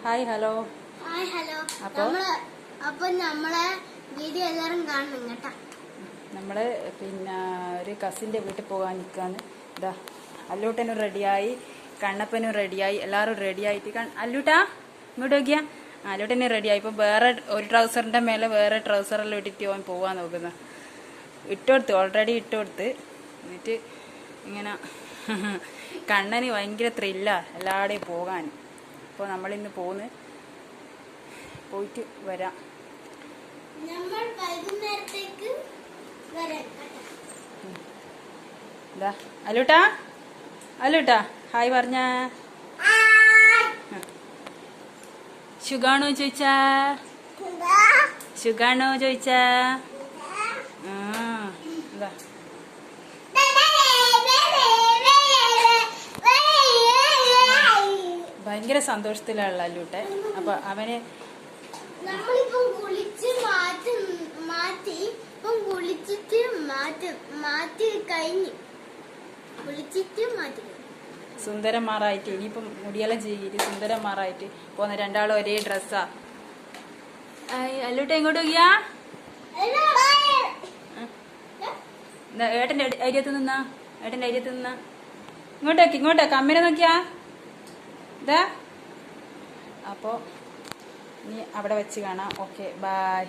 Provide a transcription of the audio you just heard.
Hi hello. അപ്പൊ നമ്മളെ video എല്ലാരും കാണണം കേട്ടാ. നമ്മള് പിന്നെ ഒരു കസിന്റെ വീട്ടിൽ പോകാൻ നിൽക്കാന്ന്. ഇതാ അല്ലൂട്ടനും റെഡിയായി, കണ്ണപ്പനും റെഡിയായി, എല്ലാവരും റെഡിയായിട്ട്. അല്ലൂട്ടാ ഇങ്ങോട്ട് നോക്കിയാ. അല്ലൂട്ടനും റെഡിയായി. ഇപ്പൊ വേറെ ഒരു ട്രൗസറിന്റെ മേലെ വേറെ ട്രൗസറെല്ലാം ഇട്ടിട്ട് അവൻ പോവാൻ നോക്കുന്നത്. ഇട്ടുകൊടുത്ത്, ഓൾറെഡി ഇട്ടുകൊടുത്ത്. എന്നിട്ട് ഇങ്ങനെ കണ്ണന് ഭയങ്കര ത്രില്ലാ എല്ലാവരുടെയും പോകാൻ. അപ്പോൾ നമ്മളിന്ന് പോയിട്ട് വരാം. എന്താ അല്ലൂട്ടാ ഹായ് പറഞ്ഞ. സുഖാണോ ചോദിച്ചാ? സുഖാണോ ചോദിച്ചാ? എന്താ ഭയങ്കര സന്തോഷത്തിലുള്ള അല്ലൂട്ടെ. അപ്പൊ അവന് സുന്ദരന്മാരായിട്ട് ഇനിയിപ്പം മുടിയെല്ലാം ചെയ്തിട്ട് സുന്ദരന്മാരായിട്ട് പോന്ന രണ്ടാളും ഒരേ ഡ്രസ്സാ. അല്ലൂട്ടെ എങ്ങോട്ട് നോക്കിയാ? ഏട്ടന്റെ ഐഡിയത്ത് നിന്നാ, ഏട്ടന്റെ ഐഡിയത്ത് നിന്നാ. ഇങ്ങോട്ടേക്ക് അമ്മേനെ നോക്കിയാ. ഇതാ അപ്പോ ഇനി അവിടെ വെച്ച് കാണാം. Okay bye.